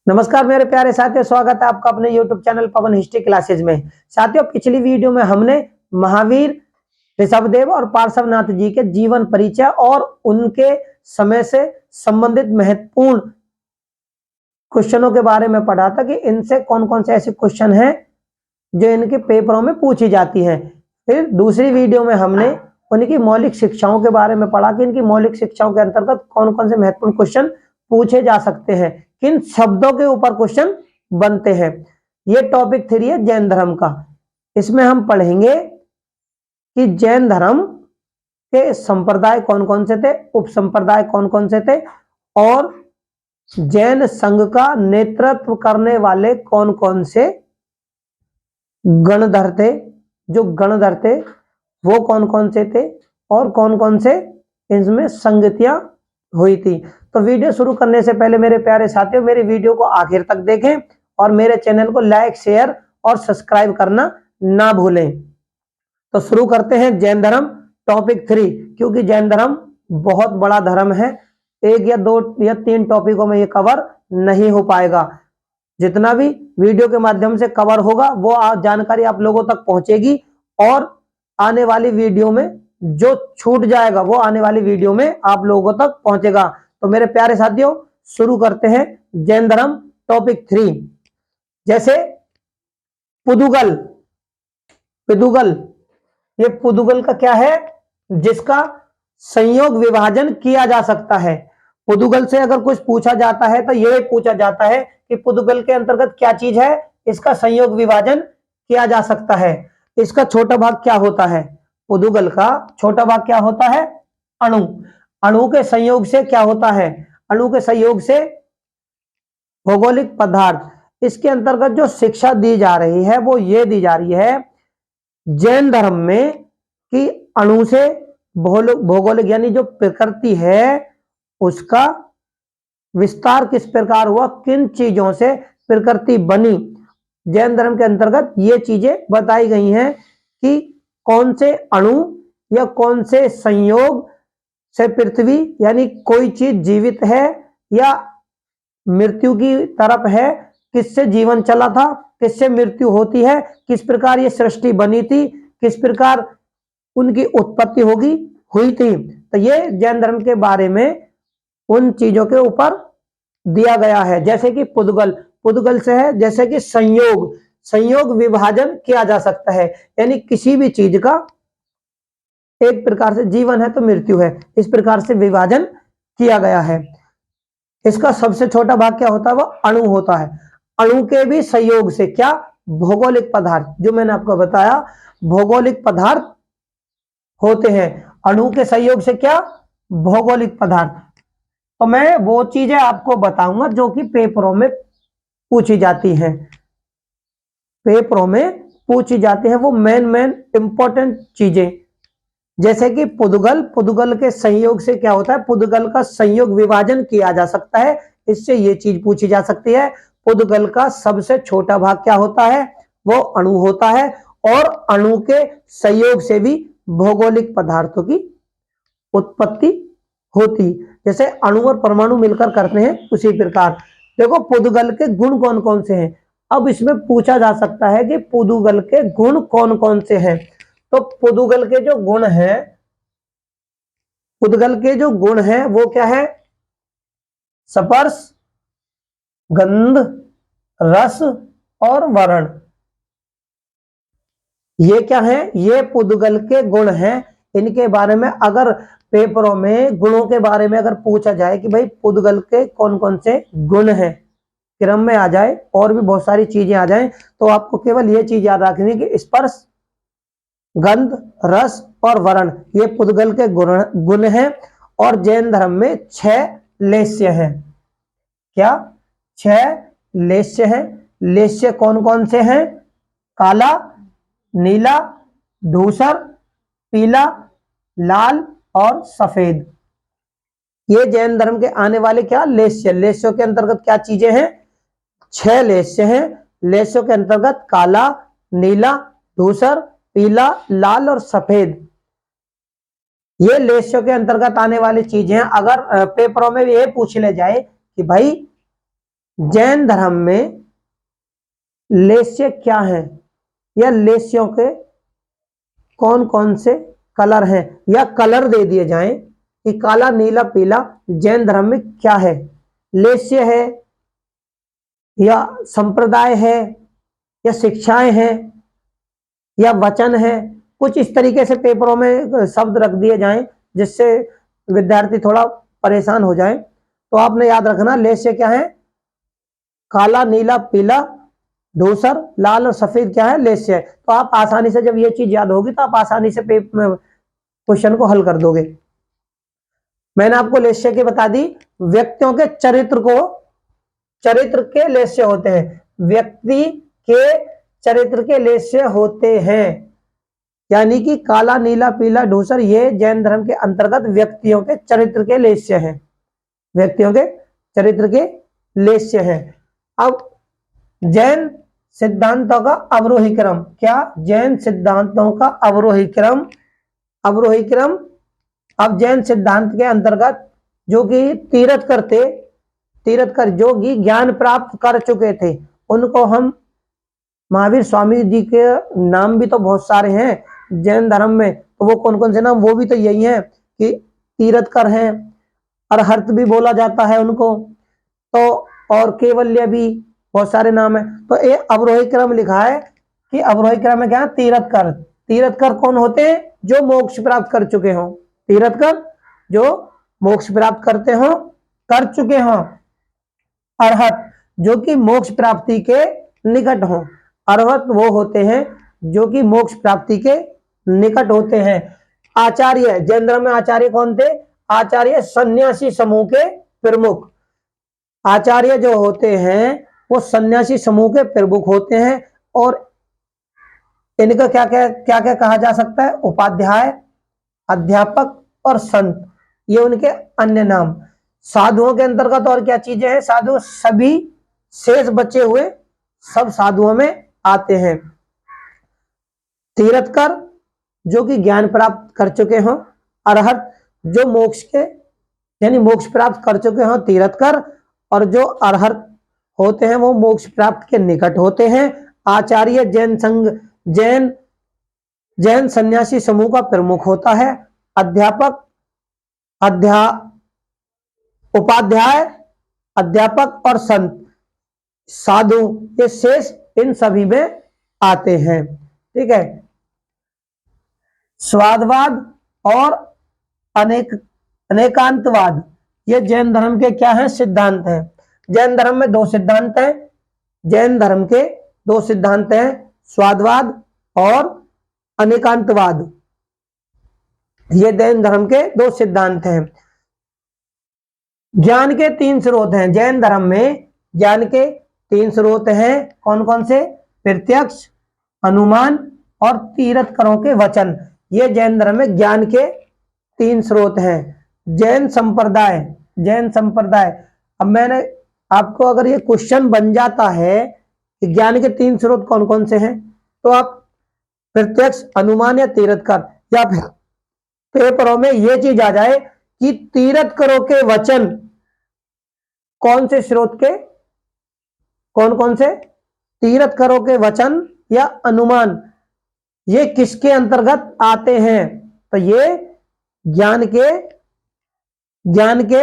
नमस्कार मेरे प्यारे साथियों, स्वागत है आपका अपने YouTube चैनल पवन हिस्ट्री क्लासेज में। साथियों, पिछली वीडियो में हमने महावीर, ऋषभदेव और पार्श्वनाथ जी के जीवन परिचय और उनके समय से संबंधित महत्वपूर्ण क्वेश्चनों के बारे में पढ़ा था कि इनसे कौन कौन से ऐसे क्वेश्चन हैं जो इनके पेपरों में पूछी जाती हैं। फिर दूसरी वीडियो में हमने उनकी मौलिक शिक्षाओं के बारे में पढ़ा कि इनकी मौलिक शिक्षाओं के अंतर्गत कौन कौन से महत्वपूर्ण क्वेश्चन पूछे जा सकते हैं, किन शब्दों के ऊपर क्वेश्चन बनते हैं। ये टॉपिक 3 है जैन धर्म का। इसमें हम पढ़ेंगे कि जैन धर्म के संप्रदाय कौन कौन से थे, उप संप्रदाय कौन कौन से थे और जैन संघ का नेतृत्व करने वाले कौन कौन से गणधर थे, जो गणधर थे वो कौन कौन से थे और कौन कौन से इनमें संगतियां हुई थी। तो वीडियो शुरू करने से पहले मेरे प्यारे साथियों, मेरे वीडियो को आखिर तक देखें और मेरे चैनल को लाइक, शेयर और सब्सक्राइब करना ना भूलें। तो शुरू करते हैं जैन धर्म टॉपिक 3, क्योंकि जैन धर्म बहुत बड़ा धर्म है। 1 या 2 या 3 टॉपिकों में ये कवर नहीं हो पाएगा। जितना भी वीडियो के माध्यम से कवर होगा वो जानकारी आप लोगों तक पहुंचेगी और आने वाली वीडियो में जो छूट जाएगा वो आने वाली वीडियो में आप लोगों तक पहुंचेगा। तो मेरे प्यारे साथियों, शुरू करते हैं जैन धर्म टॉपिक 3। जैसे पुदुगल, ये पुदुगल का क्या है, जिसका संयोग विभाजन किया जा सकता है। पुदुगल से अगर कुछ पूछा जाता है तो यह पूछा जाता है कि पुदुगल के अंतर्गत क्या चीज है, इसका संयोग विभाजन किया जा सकता है। इसका छोटा भाग क्या होता है, पुदुगल का छोटा भाग क्या होता है, अणु। अणु के संयोग से क्या होता है, अणु के संयोग से भौगोलिक पदार्थ। इसके अंतर्गत जो शिक्षा दी जा रही है वो ये दी जा रही है जैन धर्म में कि अणु से भौगोलिक यानी जो प्रकृति है उसका विस्तार किस प्रकार हुआ, किन चीजों से प्रकृति बनी। जैन धर्म के अंतर्गत ये चीजें बताई गई हैं कि कौन से अणु या कौन से संयोग से पृथ्वी यानी कोई चीज जीवित है या मृत्यु की तरफ है, किससे जीवन चला था, किससे मृत्यु होती है, किस प्रकार ये सृष्टि बनी थी, किस प्रकार उनकी उत्पत्ति हुई थी। तो ये जैन धर्म के बारे में उन चीजों के ऊपर दिया गया है। जैसे कि पुदुगल से है जैसे कि संयोग विभाजन किया जा सकता है, यानी किसी भी चीज का एक प्रकार से जीवन है तो मृत्यु है, इस प्रकार से विभाजन किया गया है। इसका सबसे छोटा भाग क्या होता है, वो अणु होता है। अणु के भी संयोग से क्या, भौगोलिक पदार्थ, जो मैंने आपको बताया भौगोलिक पदार्थ होते हैं। अणु के संयोग से क्या, भौगोलिक पदार्थ। तो मैं वो चीजें आपको बताऊंगा जो कि पेपरों में पूछी जाती हैं, वो मेन इंपॉर्टेंट चीजें। जैसे कि पुदुगल के संयोग से क्या होता है, पुदुगल का संयोग विभाजन किया जा सकता है, इससे ये चीज पूछी जा सकती है। पुदुगल का सबसे छोटा भाग क्या होता है, वो अणु होता है और अणु के संयोग से भी भौगोलिक पदार्थों की उत्पत्ति होती, जैसे अणु और परमाणु मिलकर करते हैं उसी प्रकार। देखो पुदुगल के गुण कौन कौन से हैं। अब इसमें पूछा जा सकता है कि पुदुगल के गुण कौन कौन से हैं। तो पुदुगल के जो गुण हैं वो क्या है, स्पर्श, गंध, रस और वर्ण। ये क्या है, ये पुदुगल के गुण हैं। इनके बारे में अगर पेपरों में गुणों के बारे में अगर पूछा जाए कि भाई पुदुगल के कौन कौन से गुण हैं, क्रम में आ जाए और भी बहुत सारी चीजें आ जाएं, तो आपको केवल ये चीज याद रखनी कि स्पर्श, गंध, रस और वर्ण ये पुदुगल के गुण हैं। और जैन धर्म में 6 लेस्य हैं। क्या, 6 लेस्य हैं। लेस्य कौन कौन से हैं, काला, नीला, धूसर, पीला, लाल और सफेद। ये जैन धर्म के आने वाले क्या लेस्यों के अंतर्गत क्या चीजें हैं, 6 लेस्य हैं। लेस्यों के अंतर्गत काला, नीला, धूसर, पीला, लाल और सफेद, ये लेस्यों के अंतर्गत आने वाली चीजें। अगर पेपरों में ये पूछ ले जाए कि भाई जैन धर्म में लेस्य क्या है, या लेस्यों के कौन कौन से कलर हैं, या कलर दे दिए जाएं कि काला नीला पीला जैन धर्म में क्या है, लेस्य है या संप्रदाय है या शिक्षाएं हैं या वचन है। कुछ इस तरीके से पेपरों में शब्द रख दिए जाएं जिससे विद्यार्थी थोड़ा परेशान हो जाए। तो आपने याद रखना लेस्य क्या है, काला नीला पीला धूसर लाल और सफेद क्या है, लेस्य है। तो आप आसानी से जब ये चीज याद होगी तो आप आसानी से क्वेश्चन को हल कर दोगे। मैंने आपको लेस्य की बता दी। व्यक्तियों के चरित्र के लेस्य होते हैं, व्यक्ति के चरित्र के लेस्य होते हैं, यानी कि काला नीला पीला धूसर ये जैन धर्म के अंतर्गत व्यक्तियों के चरित्र के लेस्य हैं, व्यक्तियों के चरित्र के लेस्य हैं। अब जैन सिद्धांतों का अवरोही क्रम, क्या जैन सिद्धांतों का अवरोही क्रम, अवरोही क्रम। अब जैन सिद्धांत के अंतर्गत जो कि तीर्थकर जो कि ज्ञान प्राप्त कर चुके थे, उनको हम महावीर स्वामी जी के नाम भी तो बहुत सारे हैं जैन धर्म में, तो वो कौन कौन से नाम, वो भी तो यही है कि तीर्थकर हैं, अरहत भी बोला जाता है उनको, तो और केवल्य भी बहुत सारे नाम है। तो ये अवरोही क्रम लिखा है कि अवरोही क्रम में क्या, तीर्थकर। तीर्थकर कौन होते हैं, जो मोक्ष प्राप्त कर चुके हों, तीर्थकर जो मोक्ष प्राप्त कर चुके हों। अरहत जो कि मोक्ष प्राप्ति के निकट हों, अरहत वो होते हैं जो कि मोक्ष प्राप्ति के निकट होते हैं। आचार्य, जैन धर्म में आचार्य कौन थे, आचार्य सन्यासी समूह के प्रमुख, आचार्य जो होते हैं वो सन्यासी समूह के प्रमुख होते हैं। और इनका क्या क्या कहा जा सकता है, उपाध्याय, अध्यापक और संत, ये उनके अन्य नाम। साधुओं के अंतर्गत और क्या चीजें हैं, साधु सभी शेष बचे हुए सब साधुओं में आते हैं। तीर्थकर जो कि ज्ञान प्राप्त कर चुके हों, अरहत जो मोक्ष के यानी मोक्ष प्राप्त कर चुके हों तीर्थकर, और जो अरहत होते हैं वो मोक्ष प्राप्त के निकट होते हैं। आचार्य जैन संघ जैन सन्यासी समूह का प्रमुख होता है। अध्यापक उपाध्याय, अध्यापक और संत साधु ये शेष इन सभी में आते हैं। ठीक है। स्वादवाद और अनेकांतवाद ये जैन धर्म के क्या है, सिद्धांत हैं। जैन धर्म में दो सिद्धांत हैं, जैन धर्म के दो सिद्धांत हैं, स्वादवाद और अनेकांतवाद, ये जैन धर्म के दो सिद्धांत हैं। ज्ञान के तीन स्रोत हैं जैन धर्म में, ज्ञान के तीन स्रोत हैं, कौन कौन से, प्रत्यक्ष, अनुमान और तीर्थकरों के वचन, ये जैन धर्म में ज्ञान के तीन स्रोत हैं। जैन संप्रदाय, अब मैंने आपको अगर ये क्वेश्चन बन जाता है कि ज्ञान के तीन स्रोत कौन कौन से हैं, तो आप प्रत्यक्ष, अनुमान या तीर्थकर, या फिर पेपरों में ये चीज आ जाए कि तीर्थकरों के वचन कौन से स्रोत के, कौन कौन से, तीर्थकरों के वचन या अनुमान ये किसके अंतर्गत आते हैं, तो ये ज्ञान के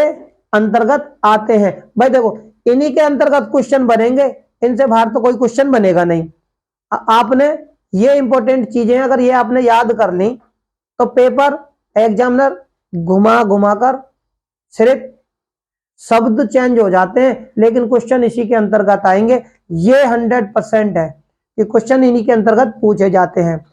अंतर्गत आते हैं। भाई देखो इन्हीं के अंतर्गत क्वेश्चन बनेंगे, इनसे बाहर तो कोई क्वेश्चन बनेगा नहीं। आपने ये इंपॉर्टेंट चीजें अगर ये आपने याद कर ली तो पेपर एग्जामिनर घुमा कर सिर्फ शब्द चेंज हो जाते हैं, लेकिन क्वेश्चन इसी के अंतर्गत आएंगे। ये 100% है कि क्वेश्चन इन्हीं के अंतर्गत पूछे जाते हैं।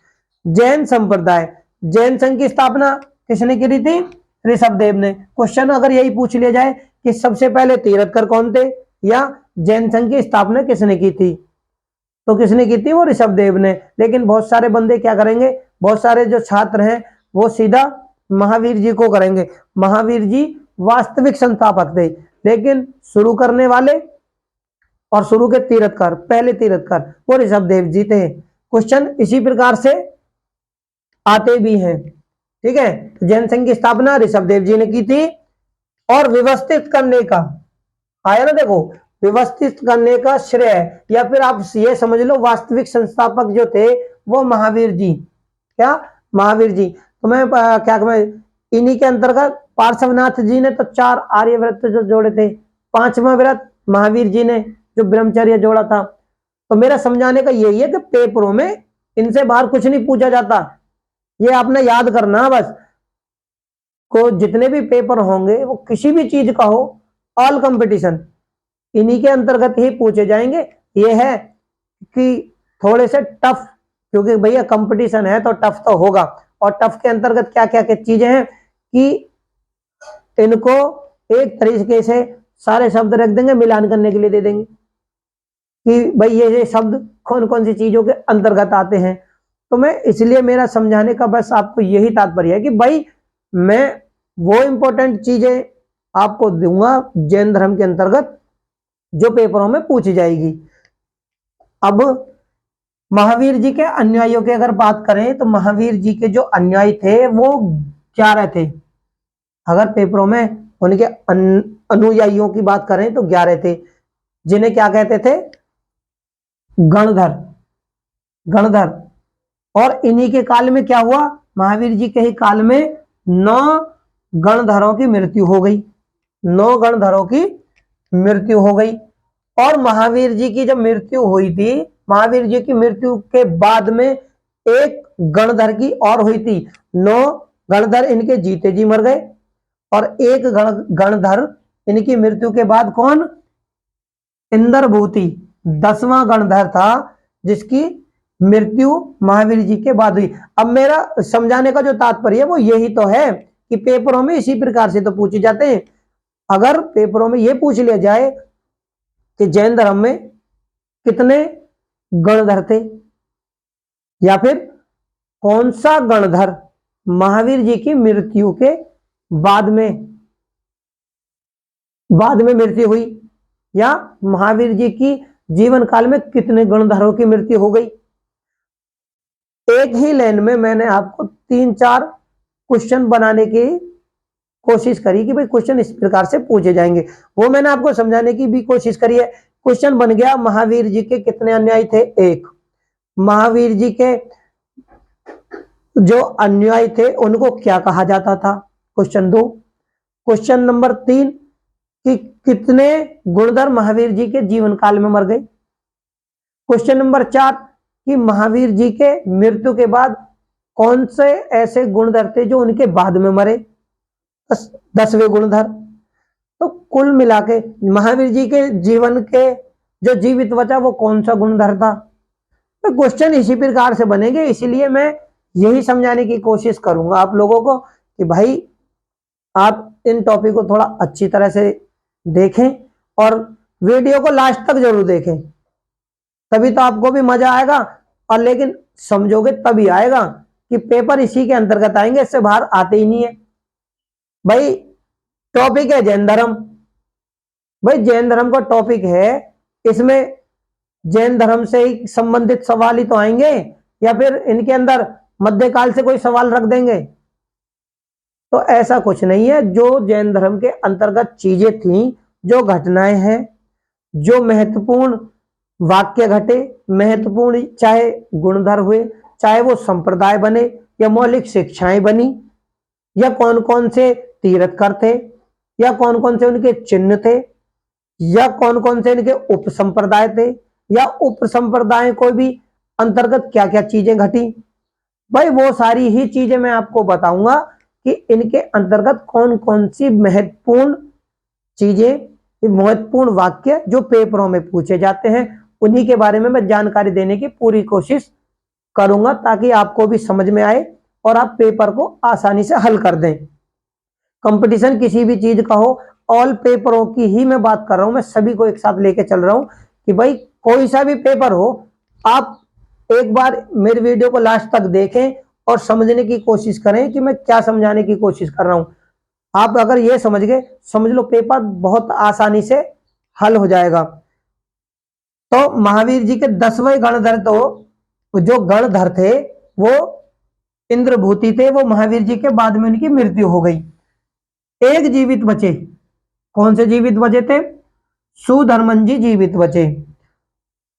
जैन संप्रदाय, जैन संघ की स्थापना किसने करी थी, ऋषभदेव ने। क्वेश्चन अगर यही पूछ लिया जाए कि सबसे पहले तीर्थकर कौन थे या जैन संघ की स्थापना किसने की थी, तो किसने की थी, वो ऋषभदेव ने। लेकिन बहुत सारे बंदे क्या करेंगे, बहुत सारे जो छात्र हैं वो सीधा महावीर जी को करेंगे। महावीर जी वास्तविक संस्थापक थे, लेकिन शुरू करने वाले और शुरू के तीर्थकर, पहले तीर्थकर वो ऋषभदेव जी थे। क्वेश्चन इसी प्रकार से आते भी हैं। ठीक है, जैन संघ की स्थापना ऋषभदेव जी ने की थी। और व्यवस्थित करने का आया ना, देखो व्यवस्थित करने का श्रेय, या फिर आप ये समझ लो वास्तविक संस्थापक जो थे वो महावीर जी। क्या? महावीर जी। तो मैं क्या मैं इन्हीं के अंतर्गत पार्श्वनाथ जी ने तो 4 आर्यव्रत जो जोड़े थे, 5वां व्रत महावीर जी ने जो ब्रह्मचर्य जोड़ा था। तो मेरा समझाने का यही है कि पेपरों में इनसे बाहर कुछ नहीं पूछा जाता, ये आपने याद करना बस। को जितने भी पेपर होंगे वो किसी भी चीज का हो, ऑल कंपटीशन इन्हीं के अंतर्गत ही पूछे जाएंगे। ये है कि थोड़े से टफ, क्योंकि भैया कंपटीशन है तो टफ तो होगा। और टफ के अंतर्गत क्या क्या क्या चीजें हैं कि इनको एक तरीके से सारे शब्द रख देंगे, मिलान करने के लिए दे देंगे कि भाई ये शब्द कौन कौन सी चीजों के अंतर्गत आते हैं। तो मैं इसलिए मेरा समझाने का बस आपको यही तात्पर्य है कि भाई मैं वो इंपॉर्टेंट चीजें आपको दूंगा जैन धर्म के अंतर्गत जो पेपरों में पूछी जाएगी। अब महावीर जी के अनुयायियों की अगर बात करें तो महावीर जी के जो अनुयायी थे वो 11 थे। अगर पेपरों में उनके अनुयायियों की बात करें तो 11 थे, जिन्हें क्या कहते थे? गणधर। गणधर। और इन्हीं के काल में क्या हुआ? महावीर जी के ही काल में 9 गणधरों की मृत्यु हो गई। 9 गणधरों की मृत्यु हो गई। और महावीर जी की जब मृत्यु हुई थी, महावीर जी की मृत्यु के बाद में एक गणधर की और हुई थी। 9 गणधर इनके जीते जी मर गए, और एक गणधर इनकी मृत्यु के बाद कौन? इंद्रभूति 10वां गणधर था जिसकी मृत्यु महावीर जी के बाद हुई। अब मेरा समझाने का जो तात्पर्य है वो यही तो है कि पेपरों में इसी प्रकार से तो पूछे जाते हैं। अगर पेपरों में यह पूछ लिया जाए कि जैन धर्म में कितने गणधर थे, या फिर कौन सा गणधर महावीर जी की मृत्यु के बाद में मृत्यु हुई, या महावीर जी की जीवन काल में कितने गणधरों की मृत्यु हो गई। एक ही लाइन में मैंने आपको 3-4 क्वेश्चन बनाने की कोशिश करी कि भाई क्वेश्चन इस प्रकार से पूछे जाएंगे, वो मैंने आपको समझाने की भी कोशिश करी है। क्वेश्चन बन गया महावीर जी के कितने अनुयायी थे? 1। महावीर जी के जो अनुयायी थे उनको क्या कहा जाता था? क्वेश्चन 2। क्वेश्चन नंबर 3 कि कितने गुणधर महावीर जी के जीवन काल में मर गए। क्वेश्चन नंबर 4 कि महावीर जी के मृत्यु के बाद कौन से ऐसे गुणधर थे जो उनके बाद में मरे? 10वें गुणधर। तो कुल मिला के महावीर जी के जीवन के जो जीवित बचा वो कौन सा गुणधर था? तो क्वेश्चन इसी प्रकार से बनेंगे। इसीलिए मैं यही समझाने की कोशिश करूंगा आप लोगों को कि भाई आप इन टॉपिक को थोड़ा अच्छी तरह से देखें और वीडियो को लास्ट तक जरूर देखें, तभी तो आपको भी मजा आएगा। और लेकिन समझोगे तभी आएगा कि पेपर इसी के अंतर्गत आएंगे, इससे बाहर आते ही नहीं है। भाई टॉपिक है जैन धर्म, भाई जैन धर्म का टॉपिक है, इसमें जैन धर्म से ही संबंधित सवाल ही तो आएंगे, या फिर इनके अंदर मध्यकाल से कोई सवाल रख देंगे? तो ऐसा कुछ नहीं है। जो जैन धर्म के अंतर्गत चीजें थी, जो घटनाएं हैं, जो महत्वपूर्ण वाक्य घटे, महत्वपूर्ण चाहे गुणधर हुए, चाहे वो संप्रदाय बने या मौलिक शिक्षाएं बनी, या कौन कौन से तीर्थकर थे, या कौन कौन से उनके चिन्ह थे, या कौन कौन से इनके उप संप्रदाय थे, या उप संप्रदाय को भी अंतर्गत क्या क्या चीजें घटी, भाई वो सारी ही चीजें मैं आपको बताऊंगा कि इनके अंतर्गत कौन कौन सी महत्वपूर्ण चीजें, महत्वपूर्ण वाक्य जो पेपरों में पूछे जाते हैं, उन्हीं के बारे में मैं जानकारी देने की पूरी कोशिश करूंगा ताकि आपको भी समझ में आए और आप पेपर को आसानी से हल कर दें। कंपटीशन किसी भी चीज का हो, ऑल पेपरों की ही मैं बात कर रहा हूं, मैं सभी को एक साथ लेके चल रहा हूं कि भाई कोई सा भी पेपर हो, आप एक बार मेरे वीडियो को लास्ट तक देखें और समझने की कोशिश करें कि मैं क्या समझाने की कोशिश कर रहा हूं। आप अगर ये समझ गए, समझ लो पेपर बहुत आसानी से हल हो जाएगा। तो महावीर जी के 10वें गणधर, तो जो गणधर थे वो इंद्रभूति थे, वो महावीर जी के बाद में उनकी मृत्यु हो गई। एक जीवित बचे। कौन से जीवित बचे थे? सुधर्मन जी जीवित बचे।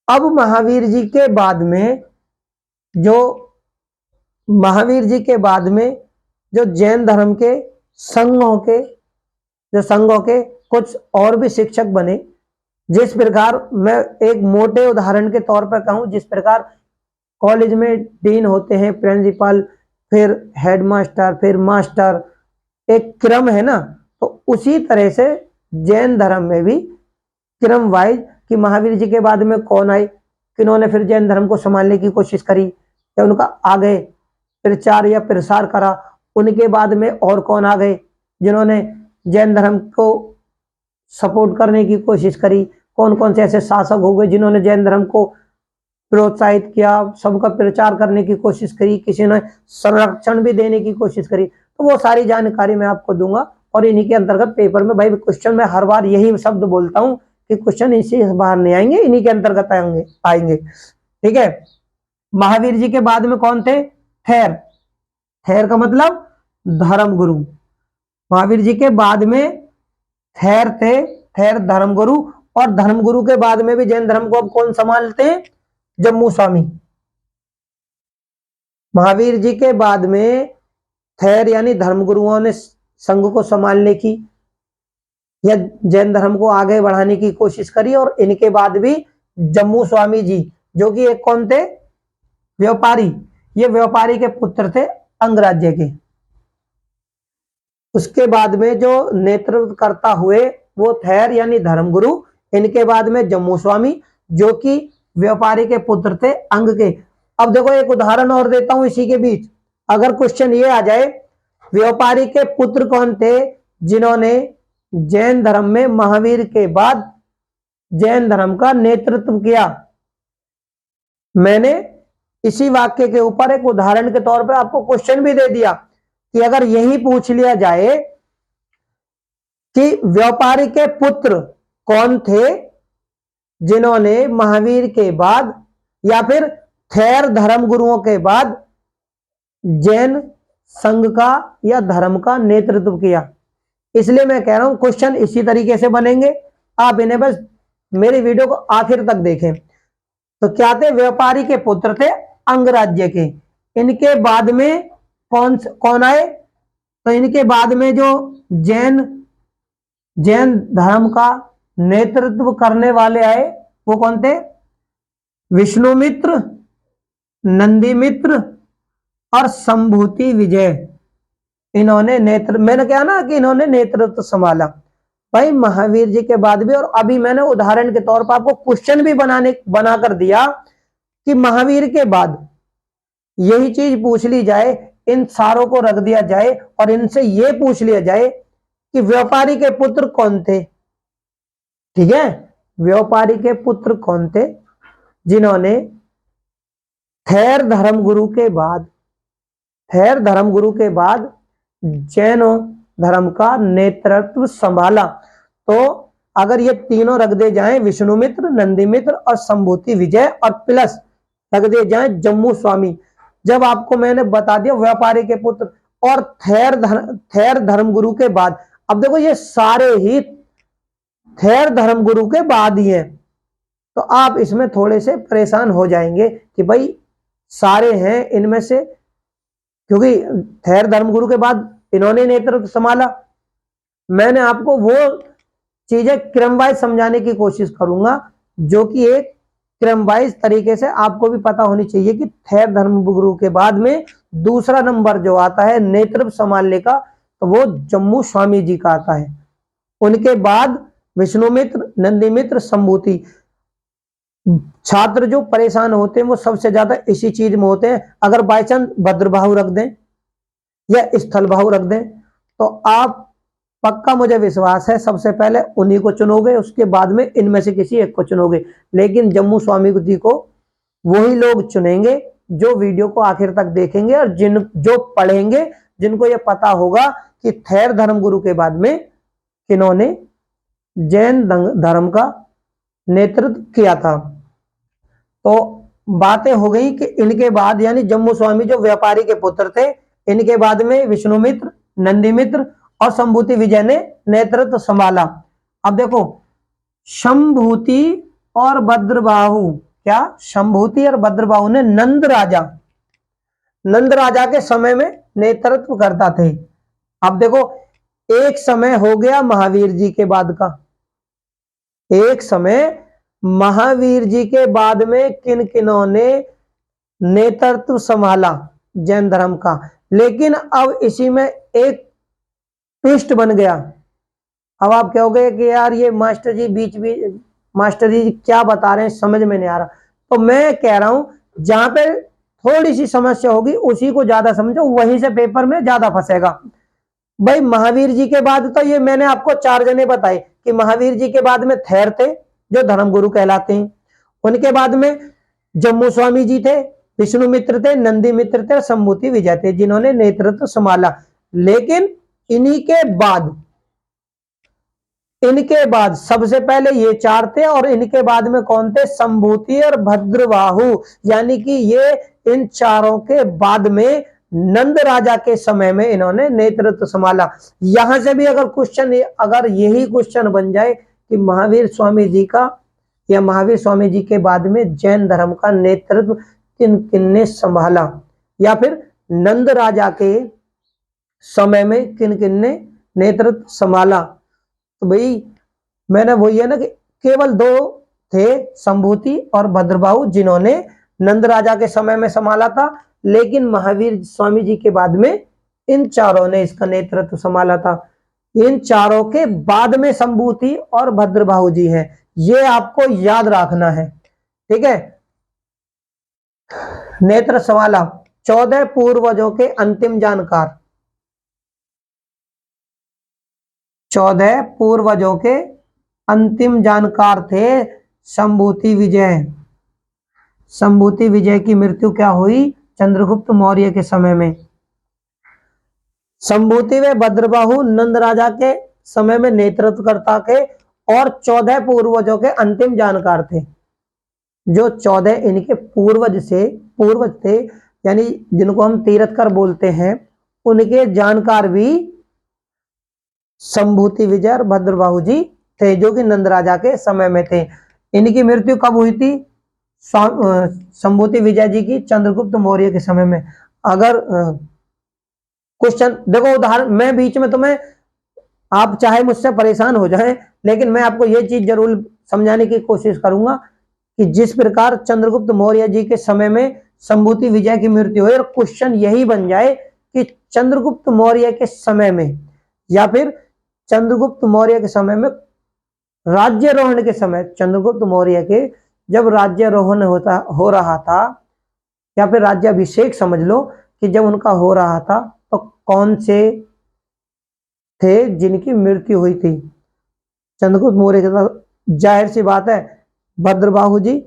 अब महावीर जी के बाद में जो महावीर जी के बाद में जो जैन धर्म के संघों के कुछ और भी शिक्षक बने। जिस प्रकार मैं एक मोटे उदाहरण के तौर पर कहूं, जिस प्रकार कॉलेज में डीन होते हैं, प्रिंसिपल, फिर हेडमास्टर, फिर मास्टर, एक क्रम है ना, तो उसी तरह से जैन धर्म में भी क्रम वाइज कि महावीर जी के बाद में कौन आए, किन्होंने फिर जैन धर्म को संभालने की कोशिश करी या उनका आगे प्रचार या प्रसार करा, उनके बाद में और कौन आ गए जिन्होंने जैन धर्म को सपोर्ट करने की कोशिश करी, कौन कौन से ऐसे शासक हो गए जिन्होंने जैन धर्म को प्रोत्साहित किया, सबका प्रचार करने की कोशिश करी, किसी ने संरक्षण भी देने की कोशिश करी। तो वो सारी जानकारी मैं आपको दूंगा और इन्हीं के अंतर्गत पेपर में भाई क्वेश्चन में हर बार यही शब्द बोलता हूं कि क्वेश्चन इसी बाहर नहीं आएंगे, इन्हीं के अंतर्गत आएंगे। ठीक है। महावीर जी के बाद में कौन थे? थेर। थेर का मतलब धर्मगुरु। महावीर जी के बाद में थेर थे, थेर धर्मगुरु। और धर्मगुरु के बाद में भी जैन धर्म को अब कौन संभालते हैं? जम्मू स्वामी। महावीर जी के बाद में थेर यानी धर्मगुरुओं ने संघ को संभालने की या जैन धर्म को आगे बढ़ाने की कोशिश करी। और इनके बाद भी जम्मू स्वामी जी, जो कि एक कौन थे? व्यापारी। ये व्यापारी के पुत्र थे अंगराज्य के। उसके बाद में जो नेतृत्व करता हुए वो थेर यानी धर्मगुरु। इनके बाद में जम्मू स्वामी, जो कि व्यापारी के पुत्र थे अंग के। अब देखो एक उदाहरण और देता हूं इसी के बीच, अगर क्वेश्चन ये आ जाए व्यापारी के पुत्र कौन थे जिन्होंने जैन धर्म में महावीर के बाद जैन धर्म का नेतृत्व किया। मैंने इसी वाक्य के ऊपर एक उदाहरण के तौर पर आपको क्वेश्चन भी दे दिया कि अगर यही पूछ लिया जाए कि व्यापारी के पुत्र कौन थे जिन्होंने महावीर के बाद या फिर थेर धर्मगुरुओं के बाद जैन संघ का या धर्म का नेतृत्व किया। इसलिए मैं कह रहा हूं क्वेश्चन इसी तरीके से बनेंगे, आप इन्हें बस मेरी वीडियो को आखिर तक देखें। तो क्या थे? व्यापारी के पुत्र थे अंगराज्य के। इनके बाद में कौन आए? तो इनके बाद में जो जैन धर्म का नेतृत्व करने वाले आए वो कौन थे? विष्णुमित्र, नंदीमित्र और संभूति विजय। इन्होंने मैंने कहा ना कि इन्होंने नेतृत्व संभाला। भाई महावीर जी के बाद भी, और अभी मैंने उदाहरण के तौर पर आपको क्वेश्चन भी बनाकर दिया कि महावीर के बाद यही चीज पूछ ली जाए, इन सारों को रख दिया जाए और इनसे यह पूछ लिया जाए कि व्यापारी के पुत्र कौन थे। ठीक है, व्यापारी के पुत्र कौन थे जिन्होंने थेर धर्मगुरु के बाद जैन धर्म का नेतृत्व संभाला। तो अगर ये तीनों रख दे जाएं, विष्णुमित्र, नंदीमित्र और संभूति विजय, और प्लस रख दे जाएं जम्मू स्वामी। जब आपको मैंने बता दिया व्यापारी के पुत्र और थेर धर्मगुरु के बाद, अब देखो ये सारे ही थेर धर्मगुरु के बाद ही हैं, तो आप इसमें थोड़े से परेशान हो जाएंगे कि भाई सारे हैं इनमें से, क्योंकि थेर धर्मगुरु के बाद इन्होंने नेतृत्व संभाला। मैंने आपको वो चीजें क्रम वाइज समझाने की कोशिश करूंगा जो कि एक क्रम वाइज तरीके से आपको भी पता होनी चाहिए कि थेर धर्मगुरु के बाद में दूसरा नंबर जो आता है नेतृत्व संभालने का, तो वो जम्मू स्वामी जी का आता है। उनके बाद विष्णुमित्र, नंदीमित्र, संभूति। छात्र जो परेशान होते हैं वो सबसे ज्यादा इसी चीज में होते हैं। अगर बाई चांस भद्रबाहु रख दें या स्थलबाहु रख दें तो आप पक्का, मुझे विश्वास है, सबसे पहले उन्हीं को चुनोगे, उसके बाद में इनमें से किसी एक को चुनोगे। लेकिन जम्मू स्वामी जी को वही लोग चुनेंगे जो वीडियो को आखिर तक देखेंगे और जो पढ़ेंगे, जिनको ये पता होगा कि थेर धर्मगुरु के बाद में किन्होंने जैन धर्म का नेतृत्व किया था। तो बातें हो गई कि इनके बाद यानी जम्मू स्वामी जो व्यापारी के पुत्र थे, इनके बाद में विष्णुमित्र, नंदीमित्र और संभूति विजय ने नेतृत्व संभाला। अब देखो शंभूति और भद्रबाहु, क्या शंभूति और भद्रबाहु ने नंद राजा के समय में नेतृत्व करता थे। अब देखो, एक समय हो गया महावीर जी के बाद का, एक समय महावीर जी के बाद में किन किनों ने नेतृत्व संभाला जैन धर्म का। लेकिन अब इसी में एक ट्विस्ट बन गया। अब आप कहोगे कि यार ये मास्टर जी क्या बता रहे हैं, समझ में नहीं आ रहा। तो मैं कह रहा हूं जहां पे थोड़ी सी समस्या होगी उसी को ज्यादा समझो, वहीं से पेपर में ज्यादा फंसेगा। भाई महावीर जी के बाद तो ये मैंने आपको 4 जने बताए कि महावीर जी के बाद में थेर थे जो धर्मगुरु कहलाते हैं, उनके बाद में जम्मू स्वामी जी थे, विष्णु मित्र थे, नंदी मित्र थे, संभूति विजय थे जिन्होंने नेतृत्व संभाला। लेकिन इनके बाद सबसे पहले ये 4 थे और इनके बाद में कौन थे, संभूति और भद्रबाहु, यानी कि ये इन चारों के बाद में नंद राजा के समय में इन्होंने नेतृत्व संभाला। यहां से भी अगर यही क्वेश्चन बन जाए कि महावीर स्वामी जी का या महावीर स्वामी जी के बाद में जैन धर्म का नेतृत्व किन किन ने संभाला, या फिर नंद राजा के समय में किन किन ने नेतृत्व संभाला, तो भाई मैंने वही है ना कि केवल 2 थे, संभूति और भद्रबाहु, जिन्होंने नंद राजा के समय में संभाला था। लेकिन महावीर स्वामी जी के बाद में इन चारों ने इसका नेतृत्व संभाला था। इन चारों के बाद में संभूति और भद्रबाहु जी हैं, ये आपको याद रखना है, ठीक है। नेत्र संभाला, 14 पूर्वजों के अंतिम जानकार, 14 पूर्वजों के अंतिम जानकार थे संभूति विजय। संभूति विजय की मृत्यु क्या हुई, चंद्रगुप्त मौर्य के समय में। संभूति व भद्रबाहु नंद राजा के समय में नेतृत्व करता थे और 14 पूर्वजों के अंतिम जानकार थे। जो 14 इनके पूर्वज थे, यानी जिनको हम तीर्थकर बोलते हैं, उनके जानकार भी संभूति विजय और भद्रबाहु जी थे, जो कि नंद राजा के समय में थे। इनकी मृत्यु कब हुई थी, संभूति विजय जी की चंद्रगुप्त मौर्य के समय में। अगर क्वेश्चन देखो, उदाहरण मैं बीच में तुम्हें, आप चाहे मुझसे परेशान हो जाएं, लेकिन मैं आपको यह चीज जरूर समझाने की कोशिश करूंगा कि जिस प्रकार चंद्रगुप्त मौर्य जी के समय में संभूति विजय की मृत्यु हुई, और क्वेश्चन यही बन जाए कि चंद्रगुप्त मौर्य के समय में या फिर चंद्रगुप्त मौर्य के समय में, राज्यारोहण के समय, चंद्रगुप्त मौर्य के जब राज्यारोहण हो रहा था, या फिर राज्याभिषेक समझ लो कि जब उनका हो रहा था, तो कौन से थे जिनकी मृत्यु हुई थी चंद्रगुप्त मौर्य के साथ। जाहिर सी बात है, भद्रबाहु जी,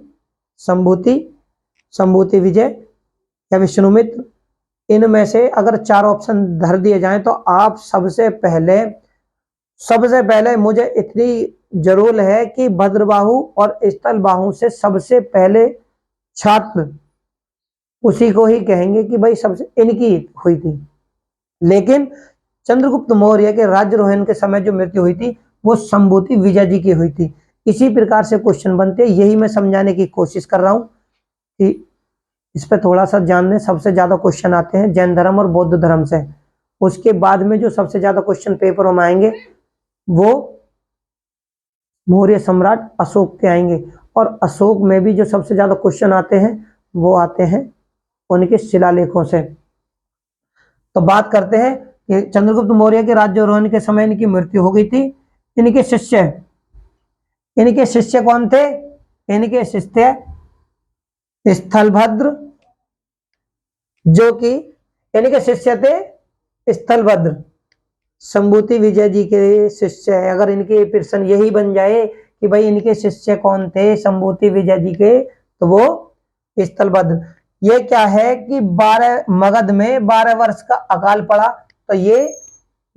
संभूति विजय या विष्णुमित्र। इनमें से अगर 4 ऑप्शन धर दिए जाएं तो आप सबसे पहले मुझे इतनी जरूर है कि भद्रबाहु और स्थलबाहु से सबसे पहले छात्र उसी को ही कहेंगे कि भाई सबसे इनकी हुई थी। लेकिन चंद्रगुप्त मौर्य के राज्यारोहण के समय जो मृत्यु हुई थी वो संभूति विजय जी की हुई थी। इसी प्रकार से क्वेश्चन बनते हैं, यही मैं समझाने की कोशिश कर रहा हूं कि इस पर थोड़ा सा ध्यान दें। सबसे ज्यादा क्वेश्चन आते हैं जैन धर्म और बौद्ध धर्म से। उसके बाद में जो सबसे ज्यादा क्वेश्चन पेपर में आएंगे वो मौर्य सम्राट अशोक के आएंगे, और अशोक में भी जो सबसे ज्यादा क्वेश्चन आते हैं वो आते हैं उनके शिलालेखों से। तो बात करते हैं कि चंद्रगुप्त मौर्य के राज्यारोहण के समय इनकी मृत्यु हो गई थी। इनके शिष्य कौन थे, इनके शिष्य स्थलभद्र, जो कि इनके शिष्य थे स्थलभद्र, संभूति विजय जी के शिष्य है। अगर इनके प्रश्न यही बन जाए कि भाई इनके शिष्य कौन थे संभूति विजय जी के, तो वो स्थलभद्र। ये क्या है कि मगध में 12 वर्ष का अकाल पड़ा, तो ये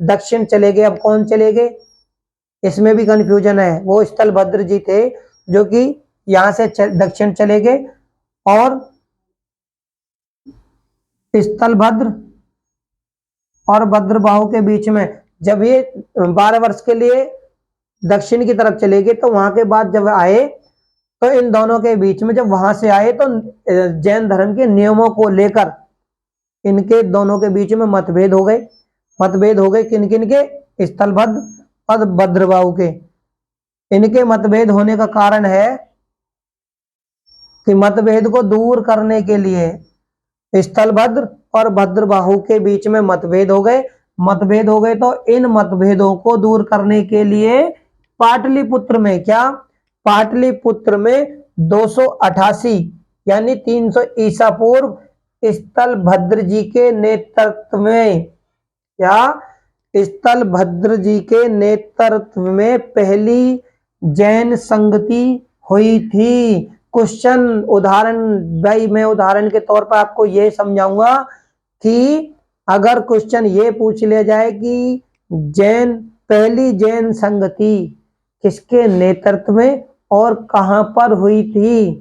दक्षिण चले गए। अब कौन चले गए, इसमें भी कंफ्यूजन है। वो स्थलभद्र जी थे जो कि यहां से दक्षिण चले गए, और स्थलभद्र और भद्रबाहु के बीच में जब ये 12 वर्ष के लिए दक्षिण की तरफ चले गए, तो वहां के बाद जब आए तो इन दोनों के बीच में, जब वहां से आए तो जैन धर्म के नियमों को लेकर इनके दोनों के बीच में मतभेद हो गए। मतभेद हो गए किन किन के? स्थलभद्र और भद्रबाहु के। इनके मतभेद होने का कारण है कि मतभेद को दूर करने के लिए स्थलभद्र और भद्रबाहु के बीच में मतभेद हो गए। मतभेद हो गए तो इन मतभेदों को दूर करने के लिए पाटलिपुत्र में क्या? पाटलिपुत्र में 288 यानी 300 ईसा पूर्व स्थलभद्र जी के नेतृत्व में, या स्थलभद्र जी के नेतृत्व में पहली जैन संगति हुई थी। क्वेश्चन उदाहरण, भाई मैं उदाहरण के तौर पर आपको ये समझाऊंगा कि अगर क्वेश्चन ये पूछ लिया जाए कि पहली जैन संगति किसके नेतृत्व में और कहां पर हुई थी,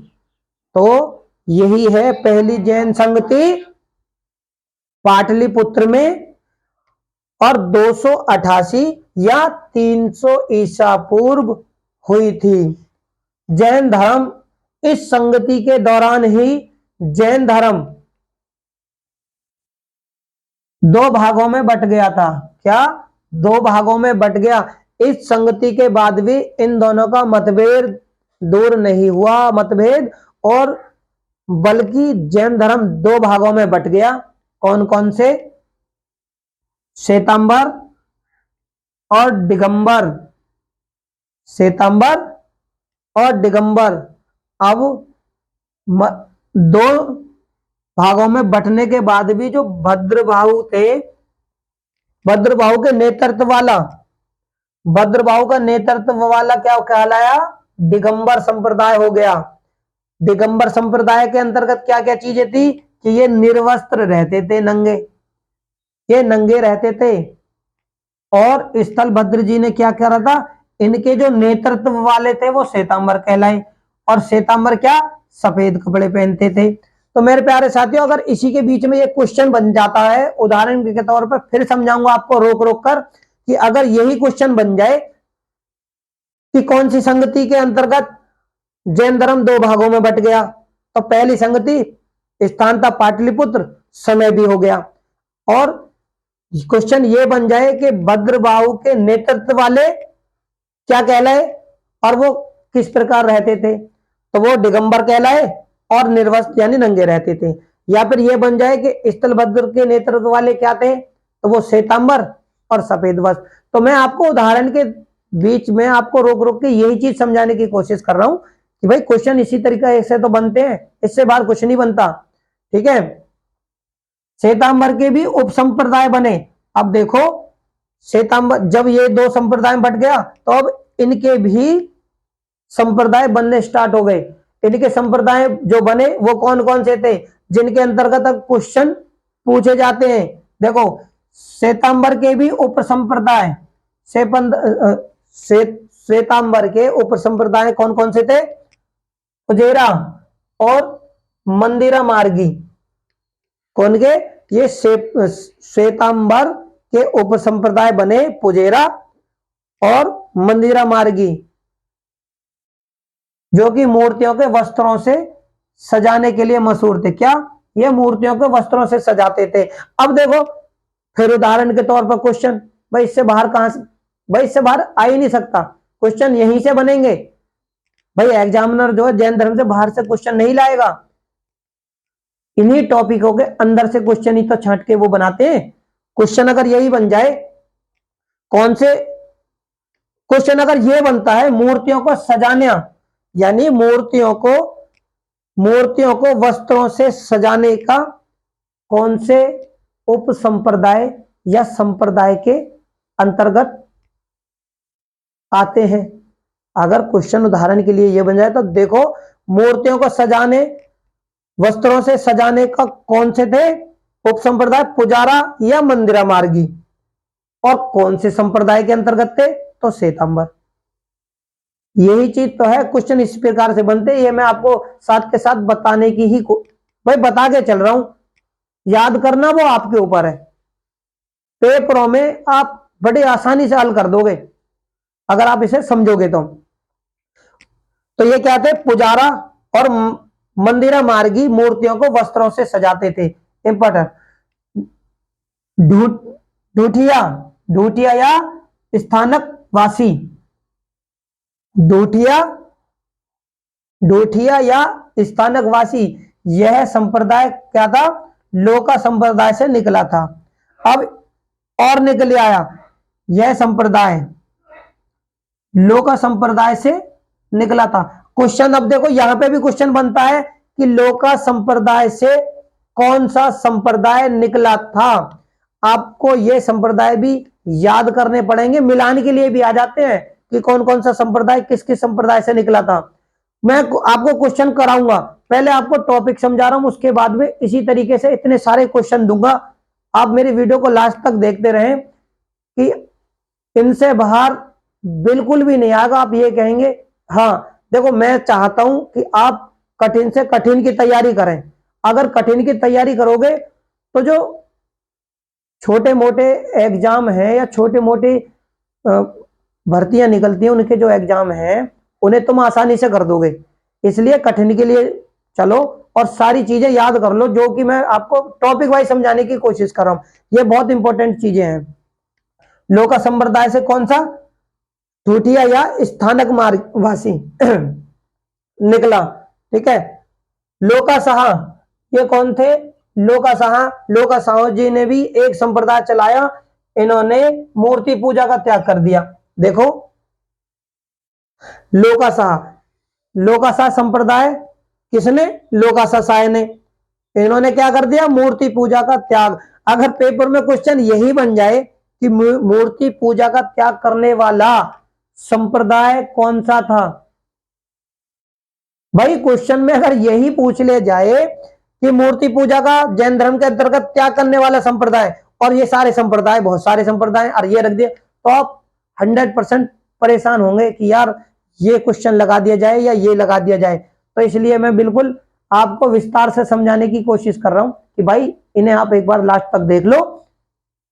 तो यही है पहली जैन संगति पाटलिपुत्र में, और 288 या 300 ईसा पूर्व हुई थी। जैन धर्म इस संगति के दौरान ही जैन धर्म 2 भागों में बट गया था। क्या? 2 भागों में बट गया। इस संगति के बाद भी इन दोनों का मतभेद दूर नहीं हुआ, मतभेद, और बल्कि जैन धर्म 2 भागों में बट गया। कौन कौन से? श्वेतांबर और दिगंबर। श्वेतांबर और दिगंबर। अब 2 भागों में बंटने के बाद भी जो भद्रबाहु थे, भद्रबाहु के नेतृत्व वाला, भद्रबाहु का नेतृत्व वाला क्या कहलाया? दिगंबर संप्रदाय हो गया। दिगंबर संप्रदाय के अंतर्गत क्या क्या चीजें थी कि ये निर्वस्त्र रहते थे, नंगे, ये नंगे रहते थे। और स्थलभद्र जी ने क्या करा था? इनके जो नेतृत्व वाले थे वो श्वेतांबर कहलाए, और श्वेतांबर क्या? सफेद कपड़े पहनते थे। तो मेरे प्यारे साथियों, अगर इसी के बीच में ये क्वेश्चन बन जाता है, उदाहरण के तौर पर फिर समझाऊंगा आपको रोक रोक कर, कि अगर यही क्वेश्चन बन जाए कि कौन सी संगति के अंतर्गत जैन धर्म 2 भागों में बट गया, तो पहली संगति स्थान था पाटलिपुत्र, समय भी हो गया। और क्वेश्चन ये बन जाए कि भद्रबाहु के नेतृत्व वाले क्या कहलाए और वो किस प्रकार रहते थे, तो वो दिगंबर कहलाए और निर्वस्त्र यानी नंगे रहते थे। या फिर ये बन जाए कि स्थलभद्र के नेतृत्व वाले क्या थे, तो वो श्वेतांबर और सफेद वस्त्र। तो मैं आपको उदाहरण के बीच में आपको रोक रोक के यही चीज समझाने की कोशिश कर रहा हूं कि भाई क्वेश्चन इसी तरीके से तो बनते हैं, इससे बाहर कुछ नहीं बनता। ठीक है। श्वेतांबर के भी उप संप्रदाय बने। अब देखो, श्वेतांबर जब ये 2 संप्रदाय बट गया तो अब इनके भी संप्रदाय बनने स्टार्ट हो गए। इनके संप्रदाय जो बने वो कौन कौन से थे, जिनके अंतर्गत अब क्वेश्चन पूछे जाते हैं। देखो, श्वेतांबर के भी उप संप्रदाय, श्वेतांबर के उप संप्रदाय कौन कौन से थे? पुजेरा और मंदिरा मार्गी। कौन के? ये श्वेतांबर के उप संप्रदाय बने पुजेरा और मंदिरा मार्गी, जो कि मूर्तियों के वस्त्रों से सजाने के लिए मशहूर थे। क्या? ये मूर्तियों के वस्त्रों से सजाते थे। अब देखो, फिर उदाहरण के तौर पर क्वेश्चन, भाई इससे बाहर कहां से, भाई इससे बाहर आ ही नहीं सकता, क्वेश्चन यहीं से बनेंगे। भाई एग्जामिनर जो है जैन धर्म से बाहर से क्वेश्चन नहीं लाएगा, इन्हीं टॉपिकों के अंदर से क्वेश्चन ही तो छांट के वो बनाते हैं। क्वेश्चन अगर यही बन जाए, कौन से क्वेश्चन अगर ये बनता है मूर्तियों को सजाने, यानी मूर्तियों को वस्त्रों से सजाने का कौन से उप संप्रदाय या संप्रदाय के अंतर्गत आते हैं। अगर क्वेश्चन उदाहरण के लिए ये बन जाए तो देखो, मूर्तियों को सजाने, वस्त्रों से सजाने का कौन से थे उप संप्रदाय? पुजारा या मंदिरा मार्गी। और कौन से संप्रदाय के अंतर्गत थे? तो श्वेतांबर। यही चीज तो है, क्वेश्चन इस प्रकार से बनते हैं। ये मैं आपको साथ के साथ बताने की ही भाई बता के चल रहा हूं, याद करना वो आपके ऊपर है। पेपरों में आप बड़ी आसानी से हल कर दोगे अगर आप इसे समझोगे तो ये क्या थे, पुजारा और मंदिरा मार्गी मूर्तियों को वस्त्रों से सजाते थे। इंपॉर्टेंट, ढूठिया, ढूठिया या स्थानक वासी, ढूठिया, ढूठिया या स्थानक वासी, यह संप्रदाय क्या था, लोका संप्रदाय से निकला था। अब और निकल आया, यह संप्रदाय लोका संप्रदाय से निकला था। क्वेश्चन अब देखो, यहां पे भी क्वेश्चन बनता है कि लोका संप्रदाय से कौन सा संप्रदाय निकला था। आपको ये संप्रदाय भी याद करने पड़ेंगे, मिलान के लिए भी आ जाते हैं कि कौन कौन सा संप्रदाय किस किस संप्रदाय से निकला था। मैं आपको क्वेश्चन कराऊंगा, पहले आपको टॉपिक समझा रहा हूं, उसके बाद में इसी तरीके से इतने सारे क्वेश्चन दूंगा। आप मेरी वीडियो को लास्ट तक देखते रहें कि इनसे बाहर बिल्कुल भी नहीं आएगा। आप ये कहेंगे हाँ देखो, मैं चाहता हूं कि आप कठिन से कठिन की तैयारी करें। अगर कठिन की तैयारी करोगे तो जो छोटे मोटे एग्जाम है या छोटे मोटे भर्तियां निकलती हैं, उनके जो एग्जाम हैं उन्हें तुम आसानी से कर दोगे। इसलिए कठिन के लिए चलो और सारी चीजें याद कर लो, जो कि मैं आपको टॉपिक वाइज समझाने की कोशिश कर रहा हूं। ये बहुत इंपॉर्टेंट चीजें हैं। लोका संप्रदाय से कौन सा, ढूठिया या स्थानक मार्गवासी निकला, ठीक है। लोकाशाह, ये कौन थे, लोकाशाह, लोकाशाह जी ने भी एक संप्रदाय चलाया। इन्होंने मूर्ति पूजा का त्याग कर दिया। देखो लोकाशाह, लोकाशाह संप्रदाय किसने, लोकाशाह ने, इन्होंने क्या कर दिया, मूर्ति पूजा का त्याग। अगर पेपर में क्वेश्चन यही बन जाए कि मूर्ति पूजा का त्याग करने वाला संप्रदाय कौन सा था, भाई क्वेश्चन में अगर यही पूछ ले जाए कि मूर्ति पूजा का जैन धर्म के अंतर्गत त्याग करने वाला संप्रदाय, और ये सारे संप्रदाय, बहुत सारे संप्रदाय और ये रख दिए, तो आप 100% परेशान होंगे कि यार ये क्वेश्चन लगा दिया जाए या ये लगा दिया जाए। तो इसलिए मैं बिल्कुल आपको विस्तार से समझाने की कोशिश कर रहा हूं कि भाई इन्हें आप एक बार लास्ट तक देख लो,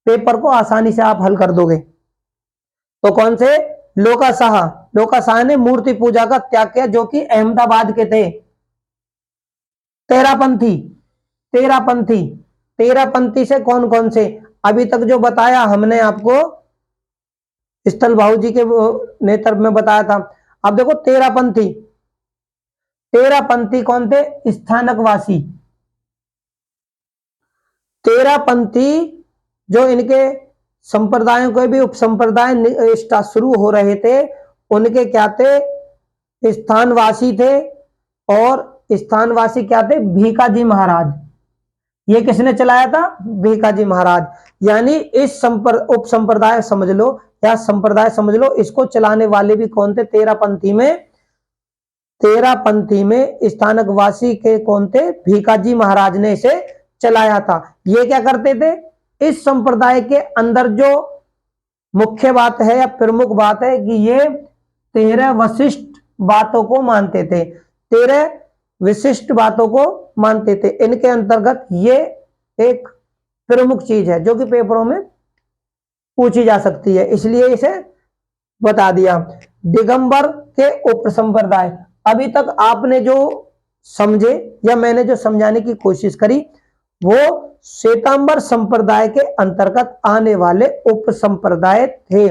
पेपर को आसानी से आप हल कर दोगे। तो कौन से, लोकाशाह, लोकाशाह ने मूर्ति पूजा का त्याग किया, जो कि अहमदाबाद के थे। तेरापंथी, तेरापंथी, तेरापंथी से कौन कौन से, अभी तक जो बताया हमने आपको स्थल भाऊ जी के नेतृत्व में बताया था। अब देखो तेरापंथी, तेरापंथी कौन थे, स्थानकवासी। तेरापंथी जो इनके संप्रदायों के भी उपसंप्रदाय शुरू हो रहे थे, उनके क्या थे, स्थानवासी थे। और स्थानवासी क्या थे, भीकाजी महाराज। ये किसने चलाया था, भीकाजी महाराज। यानी इस उप संप्रदाय समझ लो या संप्रदाय समझ लो, इसको चलाने वाले भी कौन थे, तेरापंथी में, तेरापंथी में स्थानकवासी के कौन थे, भीकाजी महाराज ने इसे चलाया था। ये क्या करते थे, इस संप्रदाय के अंदर जो मुख्य बात है या प्रमुख बात है कि ये 13 वशिष्ठ बातों को मानते थे, 13 विशिष्ट बातों को मानते थे। इनके अंतर्गत ये एक प्रमुख चीज है जो कि पेपरों में पूछी जा सकती है, इसलिए इसे बता दिया। दिगंबर के उप संप्रदाय, अभी तक आपने जो समझे या मैंने जो समझाने की कोशिश करी वो श्वेतांबर संप्रदाय के अंतर्गत आने वाले उप संप्रदाय थे।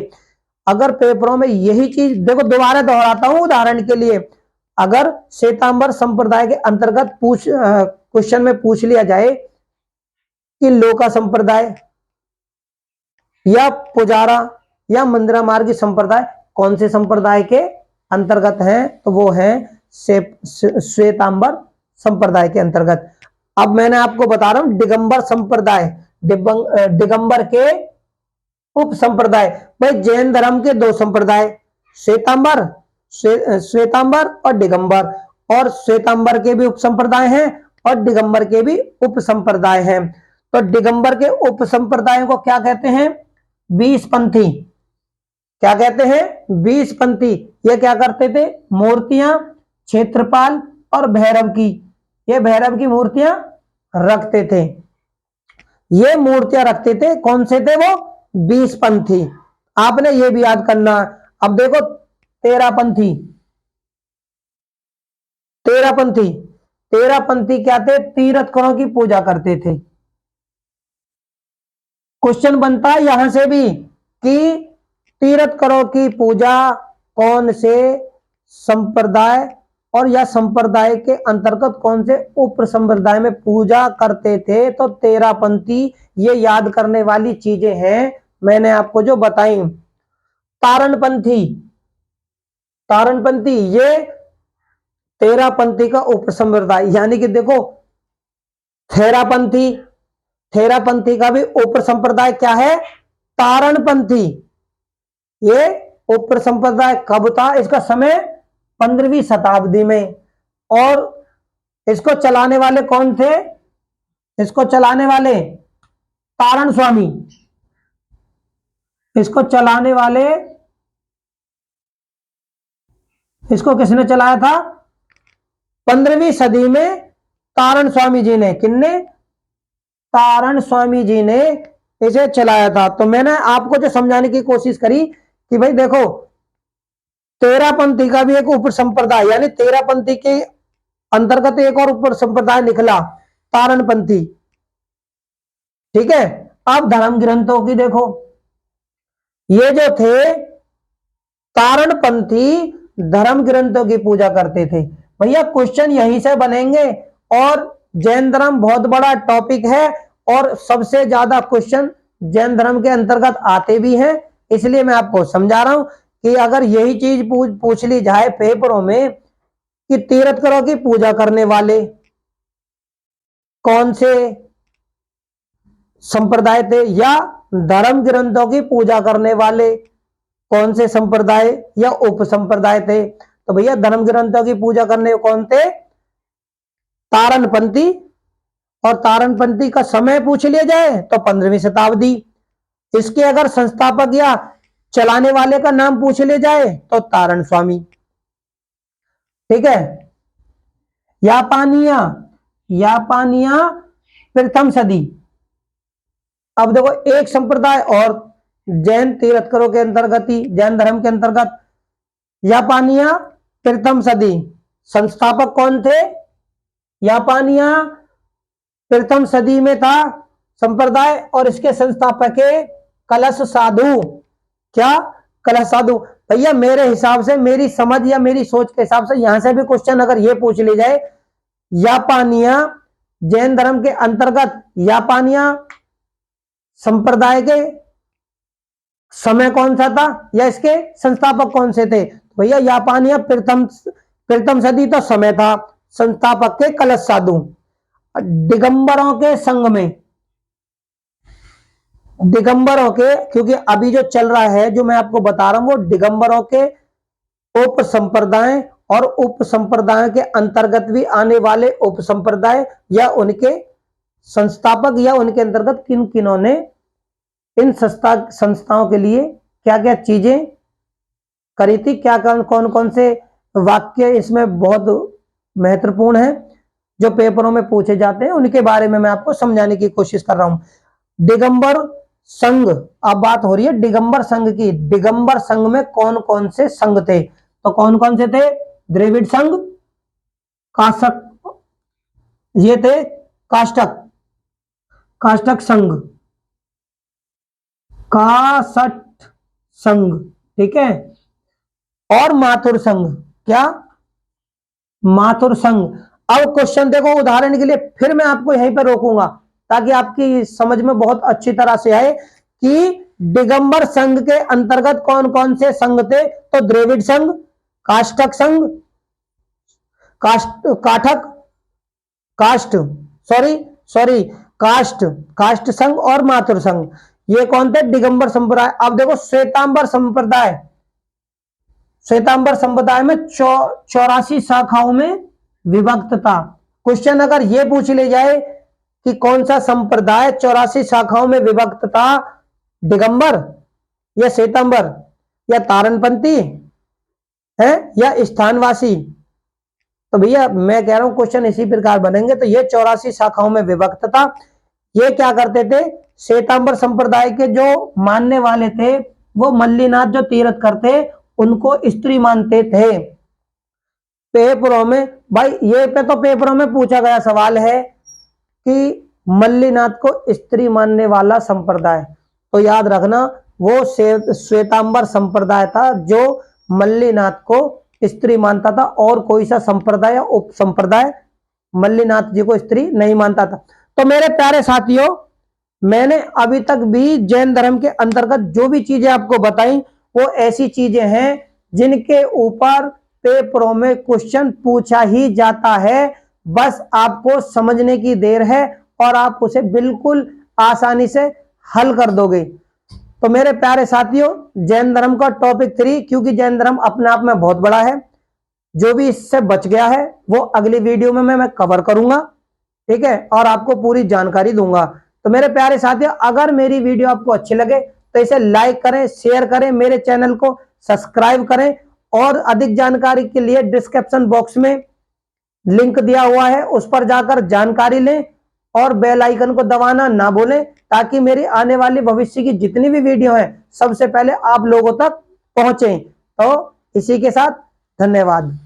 अगर पेपरों में यही चीज, देखो दोबारा दोहराता हूं उदाहरण के लिए, अगर श्वेतांबर संप्रदाय के अंतर्गत क्वेश्चन में पूछ लिया जाए कि लोका संप्रदाय या पुजारा या मंदिरा मार्गी संप्रदाय कौन से संप्रदाय के अंतर्गत हैं, तो वो है श्वेतांबर संप्रदाय के अंतर्गत। अब मैंने आपको बता रहा हूं दिगंबर संप्रदाय, दिगंबर के उप संप्रदाय। भाई जैन धर्म के 2 संप्रदाय, श्वेतांबर, श्वेतांबर और दिगंबर, और श्वेतांबर के भी उप संप्रदाय हैं और दिगंबर के भी उप संप्रदाय हैं। तो दिगंबर के उप संप्रदायों को क्या कहते हैं, 20 पंथी। क्या कहते हैं, 20 पंथी। ये क्या करते थे, मूर्तियां क्षेत्रपाल और भैरव की, ये भैरव की मूर्तियां रखते थे। ये मूर्तियां रखते थे, कौन से थे वो, 20 पंथी। आपने ये भी याद करना, अब देखो तेरापंथी, तेरापंथी, तेरापंथी क्या थे? तीर्थंकरों की पूजा करते थे। क्वेश्चन बनता है यहां से भी कि तीर्थंकरों की पूजा कौन से संप्रदाय और या संप्रदाय के अंतर्गत कौन से उप संप्रदाय में पूजा करते थे? तो तेरापंथी, ये याद करने वाली चीजें हैं मैंने आपको जो बताई। तारणपंथी, तारणपंथी ये तेरापंथी का उप संप्रदाय, यानी कि देखो थेरापंथी, थेरापंथी का भी उप संप्रदाय क्या है? तारणपंथी। ये उप संप्रदाय कब था? इसका समय 15वीं शताब्दी में। और इसको चलाने वाले कौन थे? इसको चलाने वाले तारण स्वामी, इसको चलाने वाले, इसको किसने चलाया था? 15वीं सदी में तारण स्वामी जी ने, किन्ने? तारण स्वामी जी ने इसे चलाया था। तो मैंने आपको जो समझाने की कोशिश करी कि भाई देखो तेरापंथी का भी एक उप संप्रदाय, यानी तेरापंथी के अंतर्गत एक और उप संप्रदाय निकला, तारणपंथी। ठीक है। अब धर्म ग्रंथों की देखो, ये जो थे तारणपंथी धर्म ग्रंथों की पूजा करते थे। भैया क्वेश्चन यहीं से बनेंगे, और जैन धर्म बहुत बड़ा टॉपिक है और सबसे ज्यादा क्वेश्चन जैन धर्म के अंतर्गत आते भी हैं। इसलिए मैं आपको समझा रहा हूं कि अगर यही चीज पूछ ली जाए पेपरों में कि तीर्थंकरों की पूजा करने वाले कौन से संप्रदाय थे, या धर्म ग्रंथों की पूजा करने वाले कौन से संप्रदाय या उप संप्रदाय थे, तो भैया धर्म ग्रंथों की पूजा करने कौन थे? तारणपंथी। और तारणपंथी का समय पूछ लिया जाए तो 15वीं शताब्दी। इसके अगर संस्थापक या चलाने वाले का नाम पूछ लिया जाए तो तारण स्वामी। ठीक है। यापानिया, यापानिया प्रथम सदी। अब देखो एक संप्रदाय और जैन तीर्थंकरों के अंतर्गत ही, जैन धर्म के अंतर्गत यापानिया प्रथम सदी। संस्थापक कौन थे? यापानिया प्रथम सदी में था संप्रदाय, और इसके संस्थापक है कलश साधु। क्या? कलश साधु। भैया मेरे हिसाब से, मेरी समझ या मेरी सोच के हिसाब से यहां से भी क्वेश्चन अगर ये पूछ ली जाए, यापानिया जैन धर्म के अंतर्गत यापानिया संप्रदाय के समय कौन सा था या इसके संस्थापक कौन से थे? भैया यापानिया प्रथम सदी तो समय था, संस्थापक के कलश साधु। दिगंबरों के संघ में, दिगंबरों के, क्योंकि अभी जो चल रहा है जो मैं आपको बता रहा हूं वो दिगंबरों के उप संप्रदाय और उप संप्रदाय के अंतर्गत भी आने वाले उप संप्रदाय या उनके संस्थापक या उनके अंतर्गत किन किनों ने इन संस्थाओं के लिए क्या क्या चीजें करी थी, क्या कौन कौन से वाक्य इसमें बहुत महत्वपूर्ण है जो पेपरों में पूछे जाते हैं, उनके बारे में मैं आपको समझाने की कोशिश कर रहा हूं। दिगंबर संघ, अब बात हो रही है दिगंबर संघ की। दिगंबर संघ में कौन कौन से संघ थे? तो कौन कौन से थे? द्रविड़ संघ, काशक, ये थे काष्टक, काष्टक संघ, कासट संघ। ठीक है। और माथुर संघ। क्या? माथुर संघ। अब क्वेश्चन देखो उदाहरण के लिए, फिर मैं आपको यहीं पर रोकूंगा ताकि आपकी समझ में बहुत अच्छी तरह से आए कि दिगंबर संघ के अंतर्गत कौन कौन से संघ थे। तो द्रविड़ संघ, काष्टक संघ, काष्ट काष्ट संघ और माथुर संघ, ये कौन थे? दिगंबर संप्रदाय। अब देखो श्वेतांबर संप्रदाय, श्वेतांबर संप्रदाय में 84 शाखाओं में विभक्त था। क्वेश्चन अगर ये पूछ ले जाए कि कौन सा संप्रदाय 84 शाखाओं में विभक्त था, दिगंबर या श्वेतांबर या तारणपंथी है या स्थानवासी, तो भैया मैं कह रहा हूं क्वेश्चन इसी प्रकार बनेंगे। तो ये 84 शाखाओं में विभक्त था। ये क्या करते थे? श्वेतांबर संप्रदाय के जो मानने वाले थे वो मल्लीनाथ जो तीर्थ करते उनको स्त्री मानते थे। पेपरों में भाई, ये पे तो पेपरों में पूछा गया सवाल है कि मल्लिनाथ को स्त्री मानने वाला संप्रदाय, तो याद रखना वो श्वेतांबर संप्रदाय था जो मल्लिनाथ को स्त्री मानता था, और कोई सा संप्रदाय या उप संप्रदाय मल्लिनाथ जी को स्त्री नहीं मानता था। तो मेरे प्यारे साथियों, मैंने अभी तक भी जैन धर्म के अंतर्गत जो भी चीजें आपको बताई वो ऐसी चीजें हैं जिनके ऊपर पेपरों में क्वेश्चन पूछा ही जाता है। बस आपको समझने की देर है और आप उसे बिल्कुल आसानी से हल कर दोगे। तो मेरे प्यारे साथियों, जैन धर्म का टॉपिक 3, क्योंकि जैन धर्म अपने आप में बहुत बड़ा है, जो भी इससे बच गया है वो अगली वीडियो में मैं कवर करूंगा, ठीक है, और आपको पूरी जानकारी दूंगा। तो मेरे प्यारे साथियों, अगर मेरी वीडियो आपको अच्छी लगे तो इसे लाइक करें, शेयर करें, मेरे चैनल को सब्सक्राइब करें, और अधिक जानकारी के लिए डिस्क्रिप्शन बॉक्स में लिंक दिया हुआ है, उस पर जाकर जानकारी लें और बेल आइकन को दबाना ना भूलें, ताकि मेरी आने वाली भविष्य की जितनी भी वीडियो है सबसे पहले आप लोगों तक पहुंचे। तो इसी के साथ धन्यवाद।